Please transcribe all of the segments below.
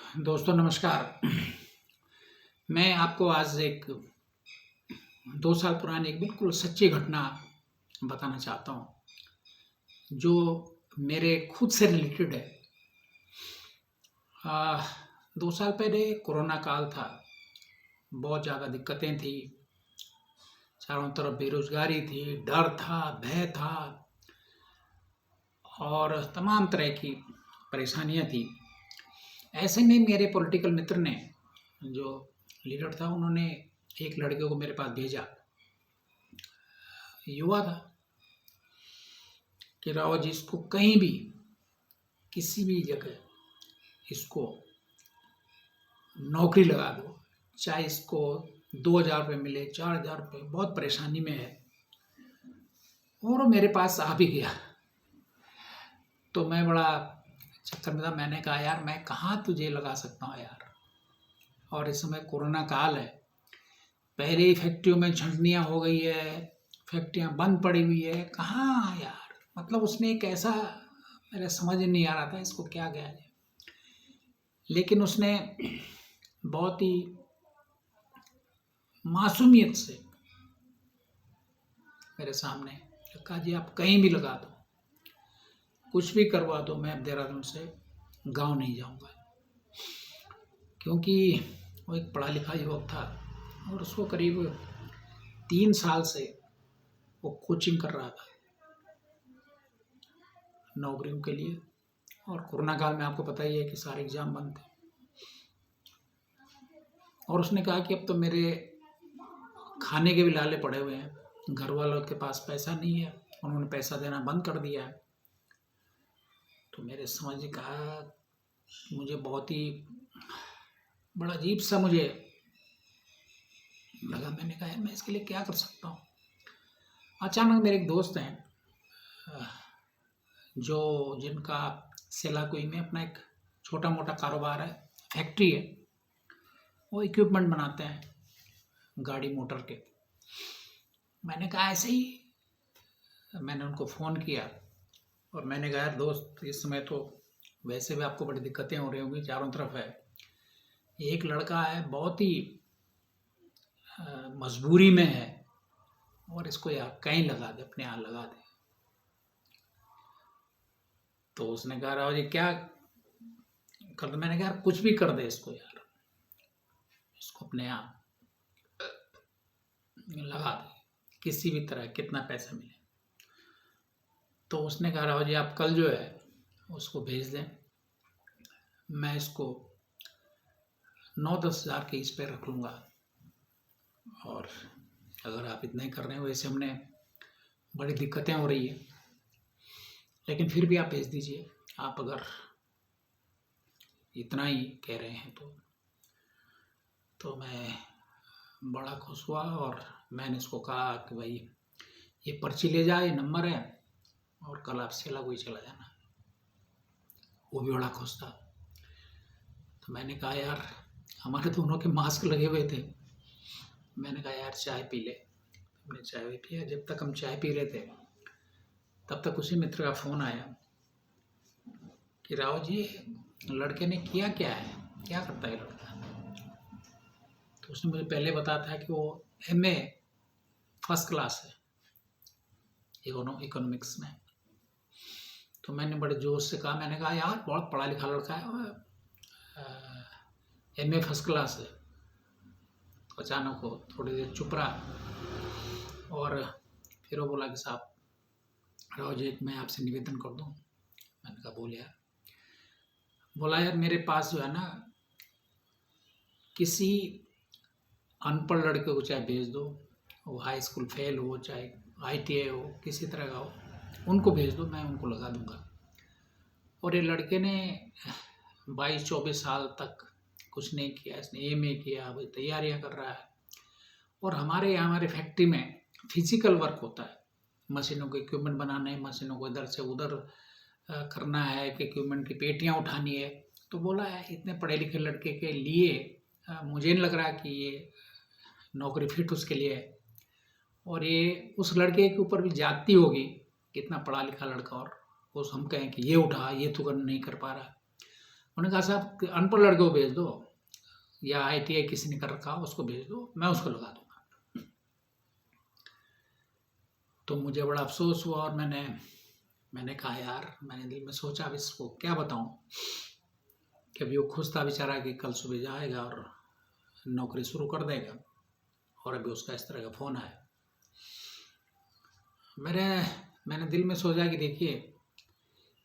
दोस्तों नमस्कार। मैं आपको आज एक 2 साल पुरानी एक बिल्कुल सच्ची घटना बताना चाहता हूँ, जो मेरे खुद से रिलेटेड है। 2 साल पहले कोरोना काल था, बहुत ज़्यादा दिक्कतें थी, चारों तरफ बेरोज़गारी थी, डर था, भय था और तमाम तरह की परेशानियाँ थी। ऐसे में मेरे पॉलिटिकल मित्र ने, जो लीडर था, उन्होंने एक लड़के को मेरे पास भेजा। युवा था कि राव जी इसको कहीं भी किसी भी जगह इसको नौकरी लगा दो, चाहे इसको 2,000 रुपये मिले, 4,000 रुपये, बहुत परेशानी में है। और वो मेरे पास आ भी गया। तो मैं बड़ा चक्कर में था। मैंने कहा यार मैं कहाँ तुझे लगा सकता हूँ यार, और इस समय कोरोना काल है, पहले ही फैक्ट्रियों में छंटनियाँ हो गई है, फैक्ट्रियाँ बंद पड़ी हुई है, कहाँ यार। मतलब उसने एक ऐसा, मेरे समझ नहीं आ रहा था इसको क्या कहा जाए, लेकिन उसने बहुत ही मासूमियत से मेरे सामने कहा जी आप कहीं भी लगा दो, कुछ भी करवा दो, मैं अब देहरादून से गांव नहीं जाऊंगा। क्योंकि वो एक पढ़ा लिखा युवक था और उसको करीब 3 साल से वो कोचिंग कर रहा था नौकरियों के लिए, और कोरोना काल में आपको पता ही है कि सारे एग्ज़ाम बंद थे। और उसने कहा कि अब तो मेरे खाने के भी लाले पड़े हुए हैं, घर वालों के पास पैसा नहीं है, उन्होंने पैसा देना बंद कर दिया है। तो मेरे समझ कहा, मुझे बहुत ही बड़ा अजीब सा मुझे लगा। मैंने कहा मैं इसके लिए क्या कर सकता हूँ। अचानक मेरे एक दोस्त हैं, जो जिनका सेलाकुई में अपना एक छोटा मोटा कारोबार है, फैक्ट्री है, वो इक्विपमेंट बनाते हैं गाड़ी मोटर के। मैंने कहा ऐसे ही मैंने उनको फ़ोन किया और मैंने कहा यार दोस्त, इस समय तो वैसे भी आपको बड़ी दिक्कतें हो रही होंगी, चारों तरफ है, एक लड़का है बहुत ही मजबूरी में है, और इसको यार कहीं लगा दे, अपने यहाँ लगा दे। तो उसने कहा राव जी क्या कर दे। मैंने कहा यार कुछ भी कर दे इसको यार, इसको अपने यहाँ लगा दे, किसी भी तरह, कितना पैसा मिले। तो उसने कहा राव जी आप कल जो है उसको भेज दें, मैं इसको 9-10 हज़ार के इस पे रख लूँगा, और अगर आप इतना ही कर रहे हैं, वैसे हमने बड़ी दिक्कतें हो रही है, लेकिन फिर भी आप भेज दीजिए, आप अगर इतना ही कह रहे हैं तो मैं बड़ा खुश हुआ। और मैंने इसको कहा कि भाई ये पर्ची ले जा, ये नंबर है, और कल आप सेलाकुई चला जाना। वो भी बड़ा खुश था। तो मैंने कहा यार, हमारे दोनों के मास्क लगे हुए थे, मैंने कहा यार चाय पी ले। हमने चाय भी पिया। जब तक हम चाय पी रहे थे तब तक उसी मित्र का फ़ोन आया कि राव जी लड़के ने किया क्या है, क्या करता है लड़का। तो उसने मुझे पहले बताया था कि वो MA फर्स्ट क्लास है इकोनॉमिक्स में। तो मैंने बड़े जोश से कहा, मैंने कहा यार बहुत पढ़ा लिखा लड़का है, MA फर्स्ट क्लास है। तो अचानक वो थोड़ी देर चुप रहा और फिर वो बोला कि साहब राव जी मैं आपसे निवेदन कर दूं। मैंने कहा बोल यार। बोला यार मेरे पास जो है ना, किसी अनपढ़ लड़के को चाहे भेज दो, वो हाई स्कूल फेल हो, चाहे ITI हो, किसी तरह का हो, उनको भेज दो, मैं उनको लगा दूंगा। और ये लड़के ने 22-24 साल तक कुछ नहीं किया, इसने MA किया, अभी तैयारियां कर रहा है। और हमारे यहाँ हमारे फैक्ट्री में फिजिकल वर्क होता है, मशीनों के इक्विपमेंट बनाना है, मशीनों को इधर से उधर करना है, कि इक्विपमेंट की पेटियाँ उठानी है। तो बोला है इतने पढ़े लिखे लड़के के लिए मुझे नहीं लग रहा कि ये नौकरी फिट उसके लिए है। और ये उस लड़के के ऊपर भी जाती होगी, कितना पढ़ा लिखा लड़का, और उस हम कहें कि ये उठा, ये तो नहीं कर पा रहा। उन्होंने कहा साहब अनपढ़ लड़के को भेज दो या ITI किसी ने कर रखा हो उसको भेज दो, मैं उसको लगा दूंगा। तो मुझे बड़ा अफसोस हुआ और मैंने कहा यार, मैंने दिल में सोचा अब इसको क्या बताऊं कि अभी वो खुश था बेचारा कि कल सुबह जाएगा और नौकरी शुरू कर देगा, और अभी उसका इस तरह का फ़ोन आया। मैंने दिल में सोचा कि देखिए,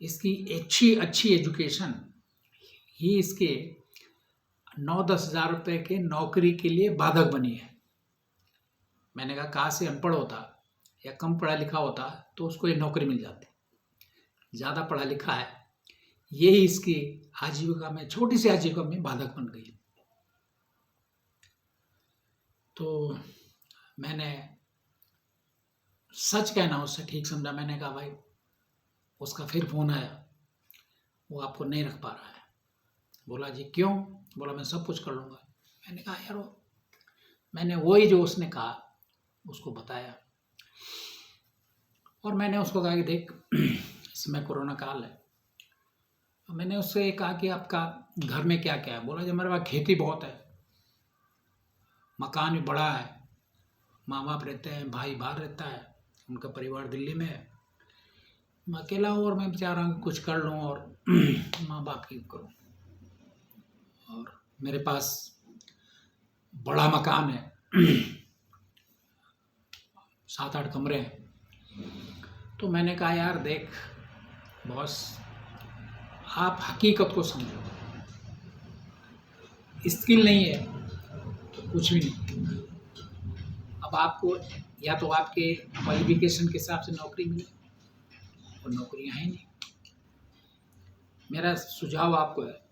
इसकी अच्छी एजुकेशन ही इसके 9-10 हज़ार रुपये के नौकरी के लिए बाधक बनी है। मैंने कहा काश से अनपढ़ होता या कम पढ़ा लिखा होता तो उसको ये नौकरी मिल जाती। ज़्यादा पढ़ा लिखा है, यही इसकी आजीविका में, छोटी सी आजीविका में बाधक बन गई। तो मैंने सच कहना उससे ठीक समझा। मैंने कहा भाई, उसका फिर फ़ोन आया, वो आपको नहीं रख पा रहा है। बोला जी क्यों? बोला मैं सब कुछ कर लूँगा। मैंने कहा यार, मैंने वही जो उसने कहा उसको बताया, और मैंने उसको कहा कि देख, इसमें कोरोना काल है। मैंने उससे कहा कि आपका घर में क्या क्या है? बोला जी मेरे पास खेती बहुत है, मकान भी बड़ा है, माँ बाप रहते हैं, भाई बाहर रहता है, उनका परिवार दिल्ली में है, मैं अकेला हूँ और मैं चाह रहा हूँ कुछ कर लूँ और माँ बाप की करूँ। और मेरे पास बड़ा मकान है, 7-8 कमरे हैं। तो मैंने कहा यार देख बॉस, आप हकीकत को समझो, स्किल नहीं है तो कुछ भी नहीं। अब आपको या तो आपके क्वालिफिकेशन के हिसाब से नौकरी मिले, और नौकरियां हैं नहीं। मेरा सुझाव आपको है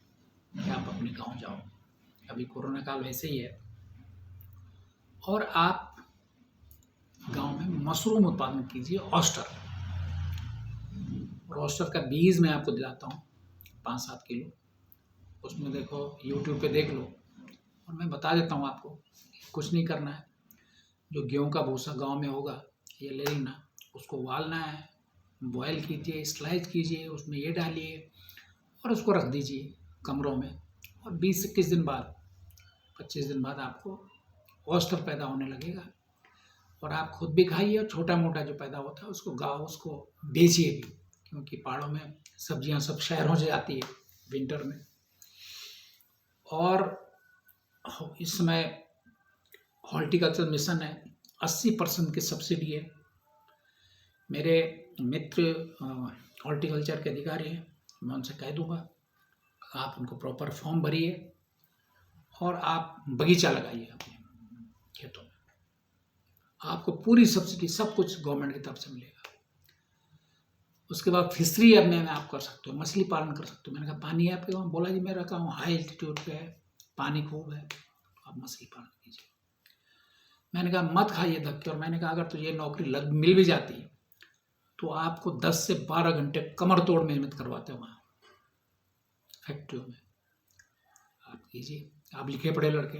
कि आप अपने गांव जाओ, अभी कोरोना काल वैसे ही है, और आप गांव में मशरूम उत्पादन कीजिए, ऑस्टर। और ऑस्टर का बीज मैं आपको दिलाता हूँ 5-7 किलो। उसमें देखो, यूट्यूब पे देख लो, और मैं बता देता हूँ आपको, कुछ नहीं करना है। जो गेहूं का भूसा गांव में होगा ये ले लेना, उसको उबालना है, बॉयल कीजिए, स्लाइस कीजिए, उसमें ये डालिए और उसको रख दीजिए कमरों में, और 20-21 दिन बाद, 25 दिन बाद आपको ऑस्टर पैदा होने लगेगा। और आप खुद भी खाइए, और छोटा मोटा जो पैदा होता है उसको बेचिए भी, क्योंकि पहाड़ों में सब्जियां सब शहरों से आती है विंटर में। और इस समय हॉर्टिकल्चर मिशन है, 80% की सब्सिडी है। मेरे मित्र हॉर्टिकल्चर के अधिकारी हैं, मैं उनसे कह दूंगा आप उनको प्रॉपर फॉर्म भरिए और आप बगीचा लगाइए अपने खेतों में। आपको पूरी सब्सिडी, सब कुछ गवर्नमेंट की तरफ से मिलेगा। उसके बाद फिशरी अब में आप कर सकते हो, मछली पालन कर सकते हो। मैंने कहा पानी है आपके वहाँ? बोला जी मेरा गाँव हाई एल्टीट्यूड पे है, पानी खूब है, तो आप मछली पालन कीजिए। मैंने कहा मत खाइए धक्के। और मैंने कहा अगर तुझे नौकरी मिल भी जाती है तो आपको 10 से 12 घंटे कमर तोड़ मेहनत करवाते हैं वहाँ फैक्ट्रियों में। आप कीजिए, आप लिखे पढ़े लड़के,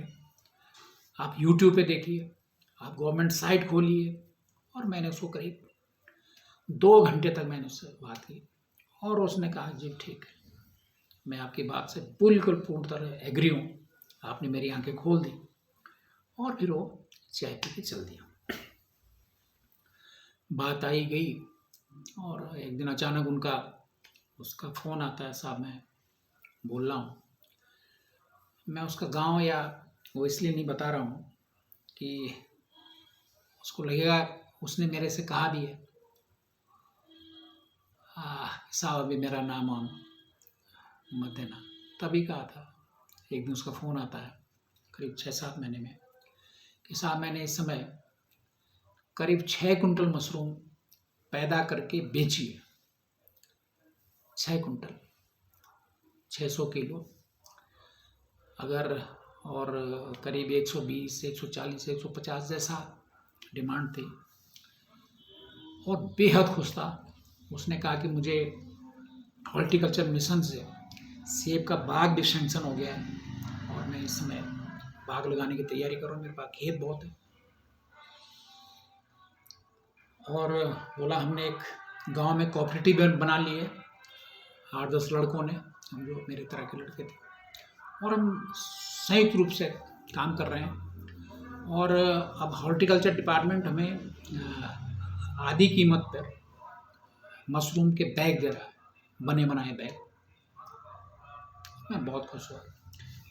आप यूट्यूब पे देखिए, आप गवर्नमेंट साइट खोलिए। और मैंने उसको करीब 2 घंटे तक मैंने उससे बात की, और उसने कहा जी ठीक है, मैं आपकी बात से बिल्कुल पूर्ण तरह एग्री हूँ, आपने मेरी आंखें खोल दी। और फिर वो चाय पी के चल दिया। बात आई गई, और एक दिन अचानक उसका फ़ोन आता है, साहब मैं बोल रहा हूँ। मैं उसका गांव या वो इसलिए नहीं बता रहा हूँ कि उसको लगेगा, उसने मेरे से कहा भी है साहब अभी मेरा नाम ऑन मत देना, तभी कहा था। एक दिन उसका फ़ोन आता है करीब 6-7 महीने में कि साहब मैंने इस समय करीब 6 कुंटल मशरूम पैदा करके बेची है। 6 कुंटल, 600 किलो अगर, और करीब 120, 140, 150 जैसा डिमांड थी, और बेहद खुश था। उसने कहा कि मुझे हॉर्टिकल्चर मिशन से सेब का बाग भी सैंक्शन हो गया है, और मैं इस समय बाग लगाने की तैयारी कर रहा हूँ, मेरे पास खेत बहुत है। और बोला हमने एक गांव में कोऑपरेटिव बना ली है, 8-10 लड़कों ने, समझो मेरे तरह के लड़के थे, और हम संयुक्त रूप से काम कर रहे हैं। और अब हॉर्टिकल्चर डिपार्टमेंट हमें आधी कीमत पर मशरूम के बैग दे रहा है, बने बनाए बैग। मैं बहुत खुश हुआ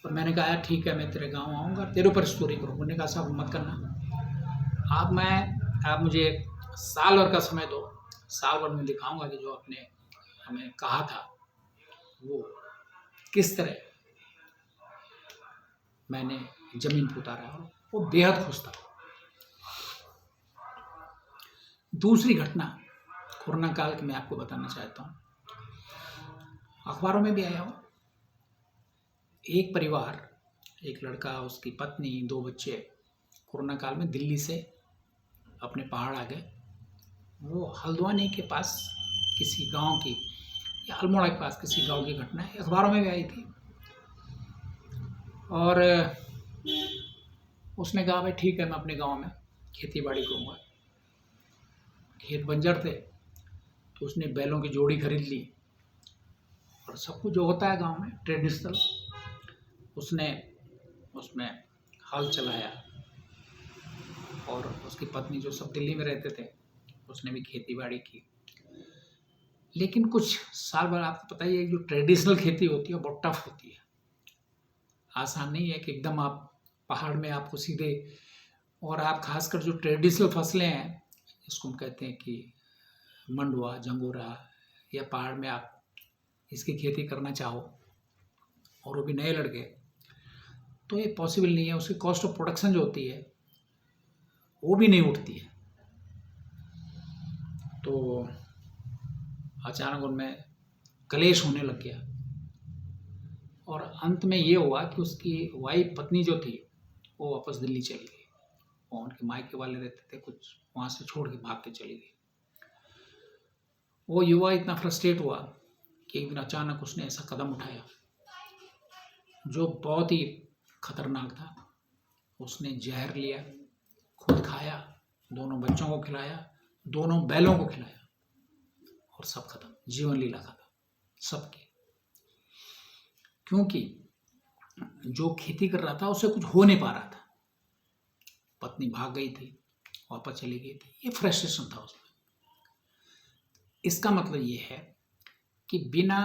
और मैंने कहा ठीक है, मैं तेरे गांव आऊँगा, तेरे ऊपर स्टोरी करूँगा। उन्होंने कहा साहब मत करना, आप मुझे साल भर का समय दो, साल भर में दिखाऊंगा कि जो आपने हमें कहा था वो किस तरह मैंने जमीन पर उतारा है। वो बेहद खुश था। दूसरी घटना कोरोना काल की मैं आपको बताना चाहता हूँ, अखबारों में भी आया हो। एक परिवार, एक लड़का, उसकी पत्नी, 2 बच्चे कोरोना काल में दिल्ली से अपने पहाड़ आ गए। वो हल्द्वानी के पास किसी गांव की या अल्मोड़ा के पास किसी गांव की घटना है, अखबारों में भी आई थी। और उसने कहा भाई ठीक है, मैं अपने गांव में खेती बाड़ी करूँगा। खेत बंजर थे तो उसने बैलों की जोड़ी खरीद ली और सब कुछ जो होता है गांव में ट्रेडिशनल, उसने उसमें हल चलाया। और उसकी पत्नी जो सब दिल्ली में रहते थे, उसने भी खेती बाड़ी की। लेकिन कुछ साल बाद आपको पता ही है, जो ट्रेडिशनल खेती होती है वो बहुत टफ होती है, आसान नहीं है कि एकदम आप पहाड़ में आपको सीधे, और आप खासकर जो ट्रेडिशनल फसलें हैं, इसको हम कहते हैं कि मंडुआ, झंगोरा, या पहाड़ में आप इसकी खेती करना चाहो और वो भी नए लड़के, तो ये पॉसिबल नहीं है। उसकी कॉस्ट ऑफ प्रोडक्शन जो होती है वो भी नहीं उठती है। तो अचानक उनमें कलेश होने लग गया और अंत में ये हुआ कि उसकी वाइफ, पत्नी जो थी, वो वापस दिल्ली चली गई। और उनके मायके वाले रहते थे कुछ, वहाँ से छोड़ के भाग के चली गई। वो युवा इतना फ्रस्ट्रेट हुआ कि एक दिन अचानक उसने ऐसा कदम उठाया जो बहुत ही खतरनाक था। उसने जहर लिया, खुद खाया, दोनों बच्चों को खिलाया, दोनों बैलों को खिलाया, और सब खत्म, जीवन लीला खत्म सबकी। क्योंकि जो खेती कर रहा था उसे कुछ हो नहीं पा रहा था। पत्नी भाग गई थी, वापस चली गई थी, ये फ्रस्ट्रेशन था उसमें। इसका मतलब ये है कि बिना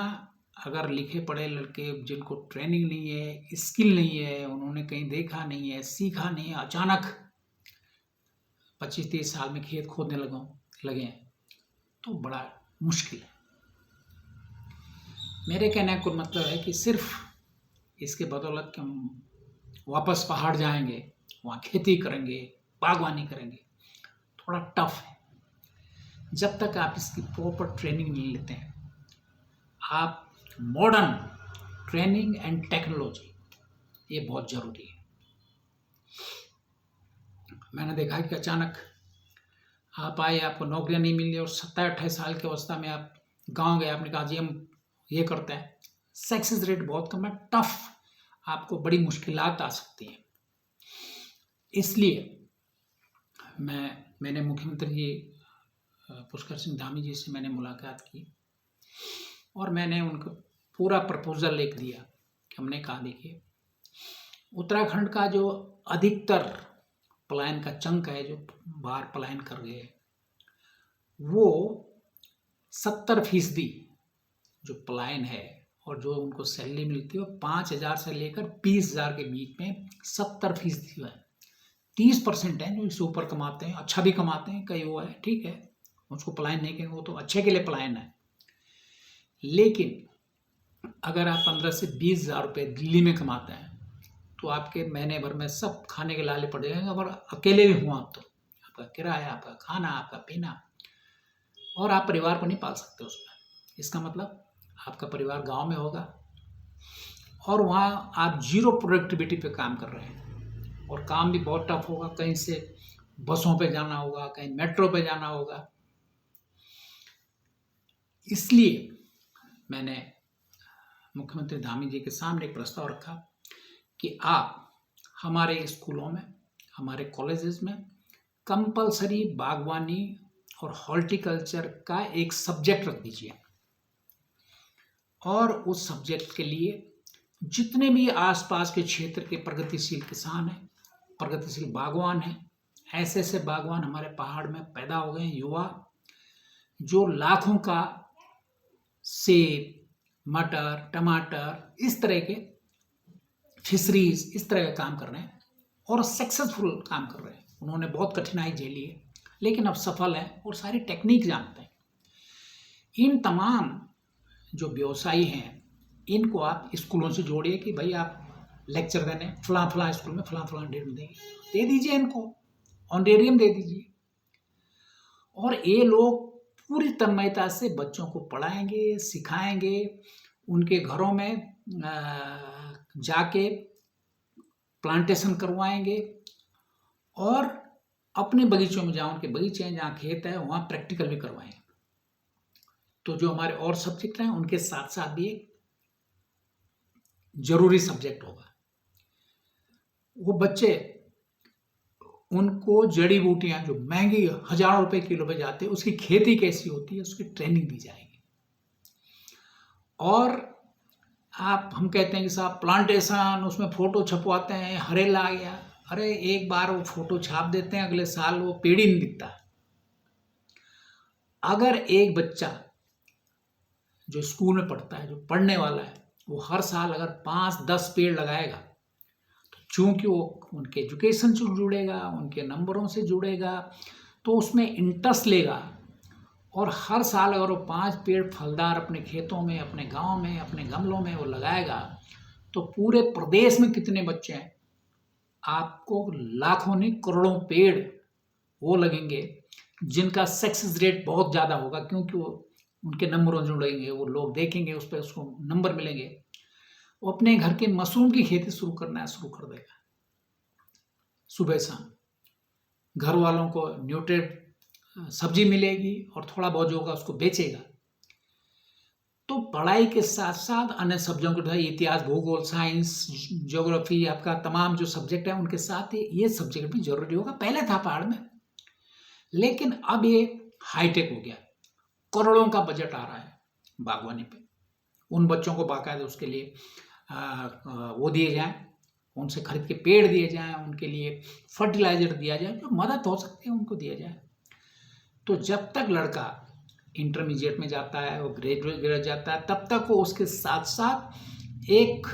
अगर लिखे पढ़े लड़के, जिनको ट्रेनिंग नहीं है, स्किल नहीं है, उन्होंने कहीं देखा नहीं है, सीखा नहीं है, अचानक 25-30 साल में खेत खोदने लगे तो बड़ा मुश्किल है। मेरे कहने का मतलब है कि सिर्फ इसके बदौलत कि हम वापस पहाड़ जाएंगे, वहाँ खेती करेंगे, बागवानी करेंगे, थोड़ा टफ है। जब तक आप इसकी प्रॉपर ट्रेनिंग नहीं लेते हैं, आप मॉडर्न ट्रेनिंग एंड टेक्नोलॉजी, ये बहुत ज़रूरी है। मैंने देखा कि अचानक आप आए, आपको नौकरियां नहीं मिली और 27-28 साल की अवस्था में आप गांव गए, आपने कहा जी हम ये करते हैं, सक्सेस रेट बहुत कम है, टफ, आपको बड़ी मुश्किलात आ सकती हैं। इसलिए मैंने मुख्यमंत्री जी पुष्कर सिंह धामी जी से मैंने मुलाकात की और मैंने उनको पूरा प्रपोजल लिख दिया कि हमने कहा देखिए, उत्तराखंड का जो अधिकतर पलायन का चंक है, जो बाहर पलायन कर गए, वो 70% जो पलायन है और जो उनको सैलरी मिलती है वो 5,000 से लेकर 20,000 के बीच में 70% है। 30% है जो इससे ऊपर कमाते हैं, अच्छा भी कमाते हैं, कई वो है, ठीक है, उसको पलायन नहीं कहेंगे, वो तो अच्छे के लिए पलायन है। लेकिन अगर आप 15 से 20,000 रुपये दिल्ली में कमाते हैं तो आपके महीने भर में सब खाने के लाले पड़ जाएंगे। अगर अकेले भी हुआ तो आपका किराया, आपका खाना, आपका पीना, और आप परिवार को नहीं पाल सकते उसमें। इसका मतलब आपका परिवार गांव में होगा और वहाँ आप जीरो प्रोडक्टिविटी पे काम कर रहे हैं और काम भी बहुत टफ होगा। कहीं से बसों पे जाना होगा, कहीं मेट्रो पे जाना होगा। इसलिए मैंने मुख्यमंत्री धामी जी के सामने एक प्रस्ताव रखा कि आप हमारे स्कूलों में, हमारे कॉलेजेस में कंपलसरी बागवानी और हॉर्टिकल्चर का एक सब्जेक्ट रख दीजिए। और उस सब्जेक्ट के लिए जितने भी आसपास के क्षेत्र के प्रगतिशील किसान हैं, प्रगतिशील बागवान हैं, ऐसे ऐसे बागवान हमारे पहाड़ में पैदा हो गए हैं, युवा, जो लाखों का सेब, मटर, टमाटर, इस तरह के फिशरीज, इस तरह का काम कर रहे हैं और सक्सेसफुल काम कर रहे हैं। उन्होंने बहुत कठिनाई झेली है लेकिन अब सफल हैं और सारी टेक्निक जानते हैं। इन तमाम जो व्यवसायी हैं इनको आप स्कूलों से जोड़िए कि भाई आप लेक्चर देने फलां फलां स्कूल में फलां फलां डेट में देंगे, दे दीजिए, इनको ऑनरेरियम दे दीजिए और ये लोग पूरी तन्मयता से बच्चों को पढ़ाएंगे, सिखाएंगे, उनके घरों में जाके प्लांटेशन करवाएंगे और अपने बगीचों में, जहाँ उनके बगीचे हैं, जहाँ खेत है, वहाँ प्रैक्टिकल भी करवाएंगे। तो जो हमारे और सब्जेक्ट हैं उनके साथ साथ भी एक जरूरी सब्जेक्ट होगा। वो बच्चे, उनको जड़ी बूटियां जो महंगी हजारों रुपए किलो पे जाते हैं, उसकी खेती कैसी होती है, उसकी ट्रेनिंग दी जाएगी। और हम कहते हैं कि साहब प्लांटेशन, उसमें फोटो छपवाते हैं, हरेला आ गया, अरे एक बार वो फोटो छाप देते हैं, अगले साल वो पेड़ ही नहीं दिखता। अगर एक बच्चा जो स्कूल में पढ़ता है, जो पढ़ने वाला है, वो हर साल अगर 5-10 पेड़ लगाएगा तो चूंकि वो उनके एजुकेशन से जुड़ेगा, उनके नंबरों से जुड़ेगा, तो उसमें इंटरेस्ट लेगा और हर साल अगर वो 5 पेड़ फलदार अपने खेतों में, अपने गांव में, अपने गमलों में वो लगाएगा तो पूरे प्रदेश में कितने बच्चे हैं, आपको लाखों नहीं करोड़ों पेड़ वो लगेंगे जिनका सक्सेस रेट बहुत ज़्यादा होगा, क्योंकि वो उनके नंबरों जुड़ेंगे, वो लोग देखेंगे, उस पर उसको नंबर मिलेंगे। वो अपने घर के मशरूम की खेती शुरू कर देगा, सुबह शाम घर वालों को न्यूट्रिएंट सब्जी मिलेगी और थोड़ा बहुत जो होगा उसको बेचेगा। तो पढ़ाई के साथ साथ अन्य सब्जेक्टों को, इतिहास, भूगोल, साइंस, ज्योग्राफी, आपका तमाम जो सब्जेक्ट है उनके साथ ये सब्जेक्ट भी जरूरी होगा। पहले था पहाड़ में, लेकिन अब ये हाईटेक हो गया, करोड़ों का बजट आ रहा है बागवानी पे। उन बच्चों को बाकायदा उसके लिए वो दिए जाएं, उनसे खरीद के पेड़ दिए जाएं, उनके लिए फर्टिलाइजर दिया जाए, जो मदद हो सकती है उनको दिया जाए। तो जब तक लड़का इंटरमीडिएट में जाता है, वो ग्रेजुएट जाता है, तब तक वो उसके साथ साथ एक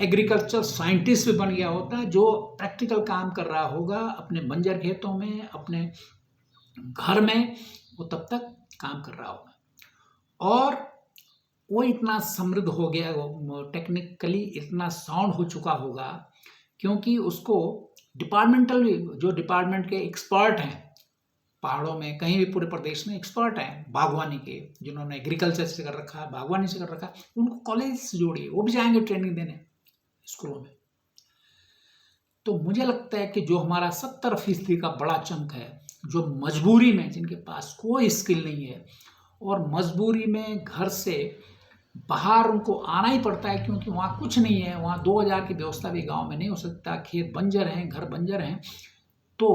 एग्रीकल्चर साइंटिस्ट भी बन गया होता है, जो प्रैक्टिकल काम कर रहा होगा अपने बंजर खेतों में, अपने घर में, वो तब तक काम कर रहा होगा और वो इतना समृद्ध हो गया, वो टेक्निकली इतना साउंड हो चुका होगा, क्योंकि उसको डिपार्टमेंटल, जो डिपार्टमेंट के एक्सपर्ट हैं पहाड़ों में, कहीं भी पूरे प्रदेश में एक्सपर्ट हैं बागवानी के, जिन्होंने एग्रीकल्चर से कर रखा है, बागवानी से कर रखा है, उनको कॉलेज से जोड़िए, वो भी जाएंगे ट्रेनिंग देने स्कूलों में। तो मुझे लगता है कि जो हमारा 70% का बड़ा चंक है, जो मजबूरी में, जिनके पास कोई स्किल नहीं है और मजबूरी में घर से बाहर उनको आना ही पड़ता है, क्योंकि वहाँ कुछ नहीं है, वहाँ 2000 की व्यवस्था भी गांव में नहीं हो सकता, खेत बंजर हैं, घर बंजर हैं, तो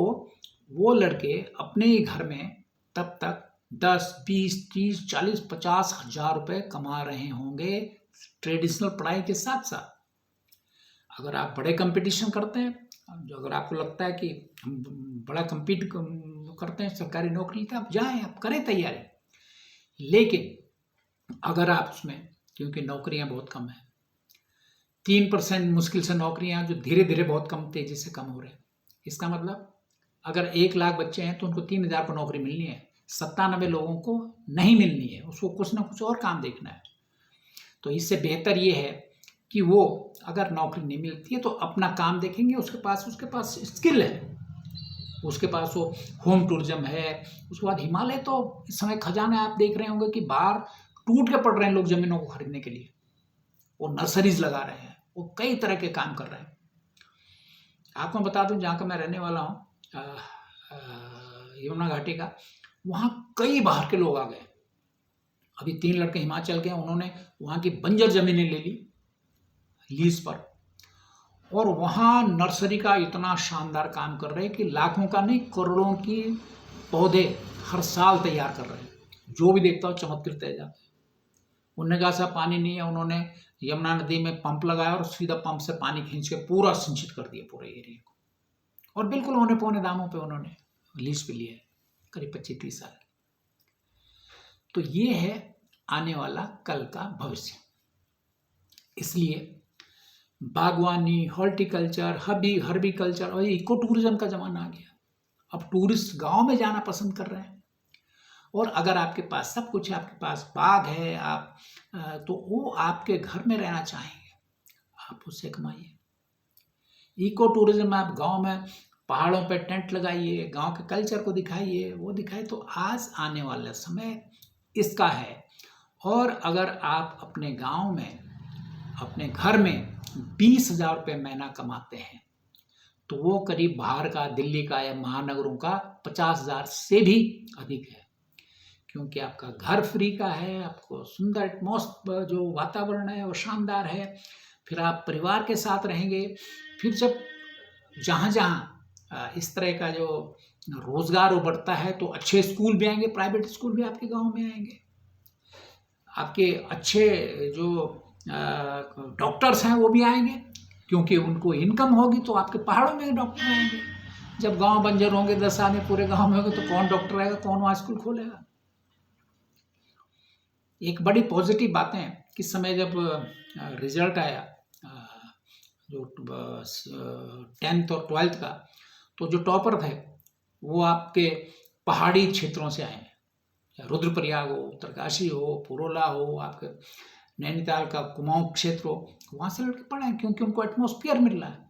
वो लड़के अपने ही घर में तब तक 10, 20, 30, 40, 50 हजार रुपए कमा रहे होंगे ट्रेडिशनल पढ़ाई के साथ साथ। अगर आप बड़े कंपटीशन करते हैं, अगर आपको लगता है कि हम बड़ा compete करते हैं सरकारी नौकरी, तो आप जाएं, आप करें तैयारी। लेकिन अगर आप उसमें, क्योंकि नौकरियां बहुत कम है, 3% मुश्किल से नौकरियां जो धीरे धीरे बहुत कम तेजी से कम हो रहे हैं, इसका मतलब अगर 1 लाख बच्चे हैं तो उनको 3000 को नौकरी मिलनी है, 97 लोगों को नहीं मिलनी है, उसको कुछ ना कुछ और काम देखना है। तो इससे बेहतर ये है कि वो अगर नौकरी नहीं मिलती है तो अपना काम देखेंगे, उसके पास स्किल है, उसके पास वो होम टूरिज्म है। उसके बाद हिमालय तो इस समय खजाना, आप देख रहे होंगे कि बाहर टूट के पड़ रहे हैं लोग जमीनों को खरीदने के लिए, वो नर्सरीज लगा रहे हैं, वो कई तरह के काम कर रहे हैं। आपको बता दूं, जहाँ का मैं रहने वाला हूँ, यमुना घाटी का, वहाँ कई बाहर के लोग आ गए। अभी 3 लड़के हिमाचल के हैं, उन्होंने वहाँ की बंजर जमीनें ले ली लीज पर, और वहाँ नर्सरी का इतना शानदार काम कर रहे हैं कि लाखों का नहीं, करोड़ों की पौधे हर साल तैयार कर रहे हैं। जो भी देखता हो चमत्कृत रह जाता है। उनने कहा साहब पानी नहीं है, उन्होंने यमुना नदी में पंप लगाया और सीधा पंप से पानी खींच के पूरा सिंचित कर दिया पूरे एरिया को, और बिल्कुल औने पौने दामों पे उन्होंने लीज पे लिया है, करीब 25-30 साल। तो ये है आने वाला कल का भविष्य। इसलिए बागवानी, हॉर्टिकल्चर, हर्बिकल्चर और इको टूरिज्म का जमाना आ गया। अब टूरिस्ट गांव में जाना पसंद कर रहे हैं, और अगर आपके पास सब कुछ है, आपके पास बाग है, आप तो वो आपके घर में रहना चाहेंगे, आप उससे कमाइए। इको टूरिज्म में आप गांव में पहाड़ों पे टेंट लगाइए, गांव के कल्चर को दिखाइए, वो दिखाइए। तो आज आने वाला समय इसका है। और अगर आप अपने गांव में, अपने घर में 20,000 रुपये महीना कमाते हैं, तो वो करीब बाहर का, दिल्ली का या महानगरों का 50,000 से भी अधिक है। क्योंकि आपका घर फ्री का है, आपको सुंदर एटमॉस्फेयर, जो वातावरण है वो शानदार है। फिर आप परिवार के साथ रहेंगे। फिर जब जहाँ जहाँ इस तरह का जो रोजगार उभरता है, तो अच्छे स्कूल भी आएंगे, प्राइवेट स्कूल भी आपके गांव में आएंगे। आपके अच्छे जो डॉक्टर्स हैं वो भी आएंगे, क्योंकि उनको इनकम होगी, तो आपके पहाड़ों में डॉक्टर आएंगे। जब गांव बंजर होंगे, 10 आदमी पूरे गांव में होंगे, तो कौन डॉक्टर आएगा, कौन वहाँ स्कूल खोलेगा। एक बड़ी पॉजिटिव बातें हैं कि समय जब रिजल्ट आया जो 10th और 12th का, तो जो टॉपर थे वो आपके पहाड़ी क्षेत्रों से आए हैं। रुद्रप्रयाग हो, उत्तरकाशी हो, पुरोला हो, आपके नैनीताल का कुमाऊं क्षेत्र हो, वहाँ से लड़के पढ़े हैं, क्योंकि उनको एटमॉस्फेयर मिल रहा है।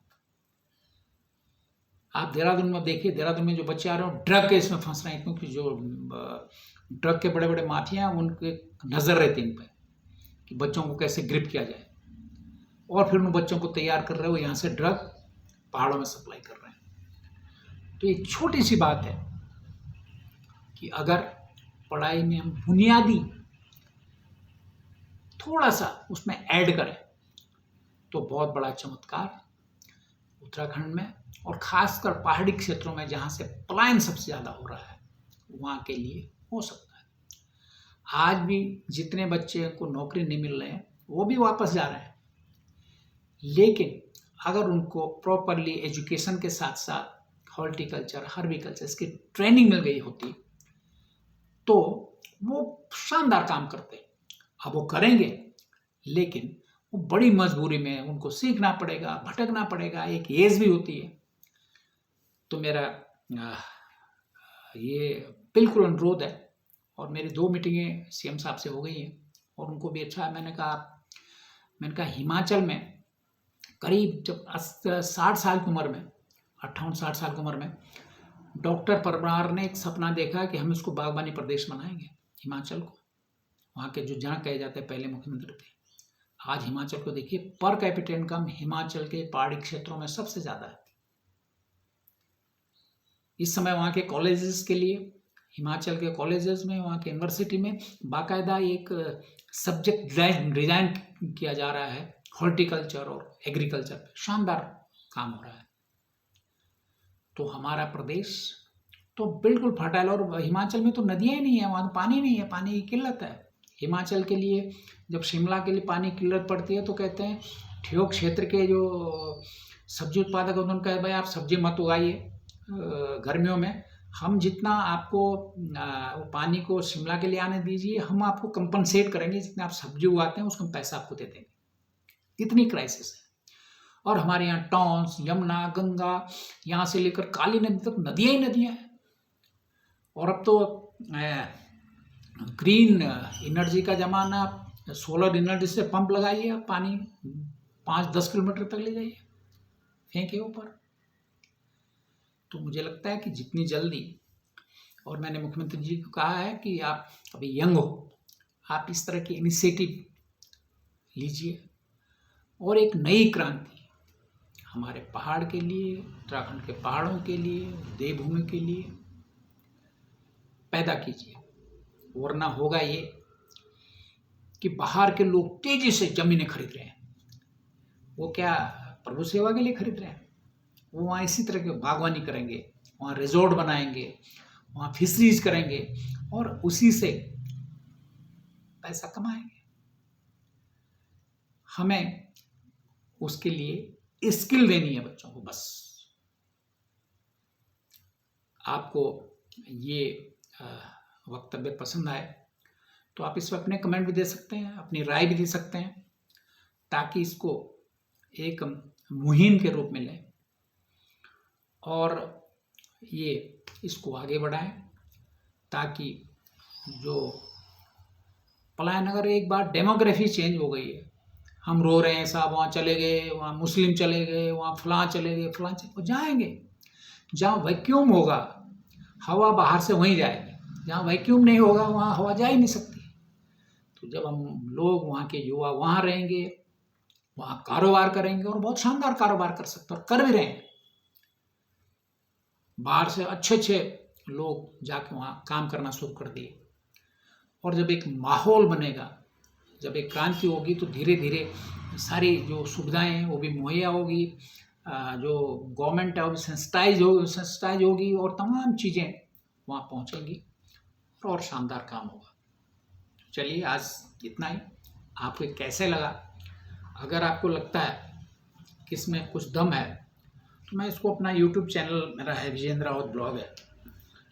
आप देहरादून में देखिए, देहरादून में जो बच्चे आ रहे हो ड्रग के इसमें फंस रहे हैं, क्योंकि जो ड्रग के बड़े बड़े माफिया हैं उनके नज़र रहती है इन पर कि बच्चों को कैसे ग्रिप किया जाए, और फिर उन बच्चों को तैयार कर रहे हो, यहाँ से ड्रग पहाड़ों में सप्लाई कर रहे हैं। तो एक छोटी सी बात है कि अगर पढ़ाई में हम बुनियादी थोड़ा सा उसमें ऐड करें, तो बहुत बड़ा चमत्कार उत्तराखंड में और खासकर पहाड़ी क्षेत्रों में, जहाँ से पलायन सबसे ज़्यादा हो रहा है, वहाँ के लिए हो सकता है। आज भी जितने बच्चे को नौकरी नहीं मिल रहे हैं, वो भी वापस जा रहे हैं, लेकिन अगर उनको प्रॉपरली एजुकेशन के साथ साथ हॉर्टिकल्चर, हर्बिकल्चर इसकी ट्रेनिंग मिल गई होती, तो वो शानदार काम करते। अब वो करेंगे, लेकिन वो बड़ी मजबूरी में उनको सीखना पड़ेगा, भटकना पड़ेगा, एक एज भी होती है। तो मेरा ये बिल्कुल अनुरोध है, और मेरी 2 मीटिंगें सीएम साहब से हो गई हैं, और उनको भी अच्छा है। मैंने कहा हिमाचल में करीब जब 60 साल की उम्र में, 58-60 साल की उम्र में, डॉक्टर परमार ने एक सपना देखा कि हम इसको बागवानी प्रदेश बनाएंगे हिमाचल को। वहाँ के जो जनक कहे जाते हैं पहले मुख्यमंत्री थे। आज हिमाचल को देखिए, पर कैपिटा इनकम हिमाचल के पहाड़ी क्षेत्रों में सबसे ज़्यादा है। इस समय वहाँ के कॉलेजेस के लिए, हिमाचल के कॉलेजेस में, वहाँ के यूनिवर्सिटी में बाकायदा एक सब्जेक्ट डिजाइन किया जा रहा है हॉर्टिकल्चर और एग्रीकल्चर पे। शानदार काम हो रहा है। तो हमारा प्रदेश तो बिल्कुल फर्टाइल, और हिमाचल में तो नदियाँ ही नहीं है, वहाँ तो पानी नहीं है, पानी की किल्लत है। हिमाचल के लिए जब शिमला के लिए पानी की किल्लत पड़ती है, तो कहते हैं ठियोग क्षेत्र के जो सब्जी उत्पादक हैं, उन्होंने कहा भाई आप सब्जी मत उगाइए गर्मियों में, हम जितना आपको पानी को शिमला के लिए आने दीजिए, हम आपको कंपनसेट करेंगे, जितना आप सब्जी उगाते हैं उसका पैसा आपको दे देंगे। इतनी क्राइसिस है। और हमारे यहाँ टॉन्स, यमुना, गंगा, यहाँ से लेकर काली नदी तक नदियाँ ही नदियाँ हैं। और अब तो ग्रीन एनर्जी का ज़माना, सोलर एनर्जी से पंप लगाइए, आप पानी 5-10 किलोमीटर तक ले जाइए, फेंके ऊपर। तो मुझे लगता है कि जितनी जल्दी, और मैंने मुख्यमंत्री जी को कहा है कि आप अभी यंग हो, आप इस तरह की इनिशिएटिव लीजिए, और एक नई क्रांति हमारे पहाड़ के लिए, उत्तराखंड के पहाड़ों के लिए, देवभूमि के लिए पैदा कीजिए। वरना होगा ये कि बाहर के लोग तेजी से जमीनें खरीद रहे हैं। वो क्या प्रभु सेवा के लिए खरीद रहे हैं? वो वहाँ इसी तरह के बागवानी करेंगे, वहाँ रिजॉर्ट बनाएंगे, वहाँ फिशरीज करेंगे, और उसी से पैसा कमाएंगे। हमें उसके लिए स्किल देनी है बच्चों को। बस आपको ये वक्तव्य पसंद आए तो आप इस पर अपने कमेंट भी दे सकते हैं, अपनी राय भी दे सकते हैं, ताकि इसको एक मुहिम के रूप में लें और ये इसको आगे बढ़ाएं, ताकि जो पलायन, अगर एक बार डेमोग्राफी चेंज हो गई है, हम रो रहे हैं साहब वहाँ चले गए, वहाँ मुस्लिम चले गए, वहाँ फलां चले गए, फलां चले जाएंगे। जहाँ वैक्यूम होगा हवा बाहर से वहीं जाएगी, जहाँ वैक्यूम नहीं होगा वहाँ हवा जा ही नहीं सकती। तो जब हम लोग, वहाँ के युवा वहाँ रहेंगे, वहाँ कारोबार करेंगे और बहुत शानदार कारोबार कर सकते हैं और कर भी रहे हैं। बाहर से अच्छे अच्छे लोग जाके वहाँ काम करना शुरू कर दिए। और जब एक माहौल बनेगा, जब एक क्रांति होगी, तो धीरे धीरे सारी जो सुविधाएं हैं वो भी मुहैया होगी, जो गवर्नमेंट है वो भी सेंसिटाइज होगी और तमाम चीज़ें वहाँ पहुँचेंगी और शानदार काम होगा। चलिए आज इतना ही। आपको कैसे लगा? अगर आपको लगता है कि इसमें कुछ दम है तो मैं इसको, अपना यूट्यूब चैनल मेरा है विजेंद्र रावत ब्लॉग है,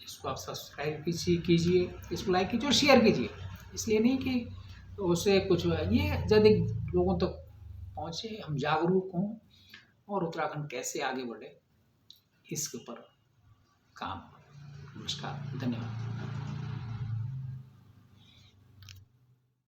इसको आप सब्सक्राइब कीजिए, इसको लाइक कीजिए और शेयर कीजिए। इसलिए नहीं कि उससे कुछ ये ज़्यादा लोगों तक पहुँचे, हम जागरूक हों और उत्तराखंड कैसे आगे बढ़े इसके ऊपर काम। नमस्कार, धन्यवाद।